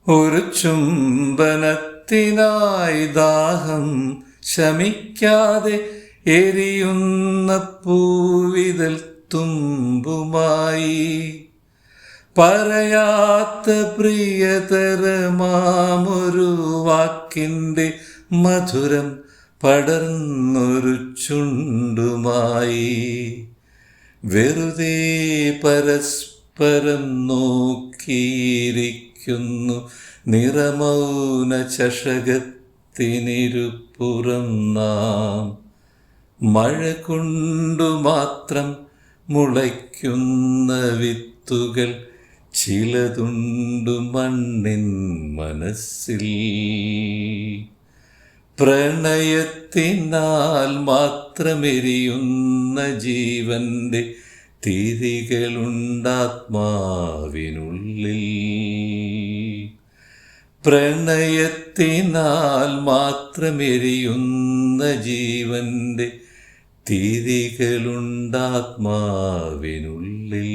ഒരു ചുംബനത്തിനായി ദാഹം ശമിക്കാതെ എരിയുന്ന പൂവിതൾ തുമ്പുമായി പറയാത്ത പ്രിയതരമാമൊരു വാക്കിൻ്റെ മധുരം പടർന്നൊരു ചുണ്ടുമായി വെറുതെ പരസ്പരം നോക്കിയിരിക്കുന്നു നിറമൗന ചഷകത്തിനിരുപ്പുറം നാം. മഴ കൊണ്ടു മാത്രം മുളയ്ക്കുന്ന വിത്തുകൾ ചിലതുണ്ടു മണ്ണിൻ മനസ്സിൽ. പ്രണയത്തിനാൽ മാത്രമെരിയുന്ന ജീവന്റെ തിരികളുണ്ടാത്മാവിനുള്ളിൽ. പ്രണയത്തിനാൽ മാത്രമെരിയുന്ന ജീവന്റെ തിരികളുണ്ടാത്മാവിനുള്ളിൽ.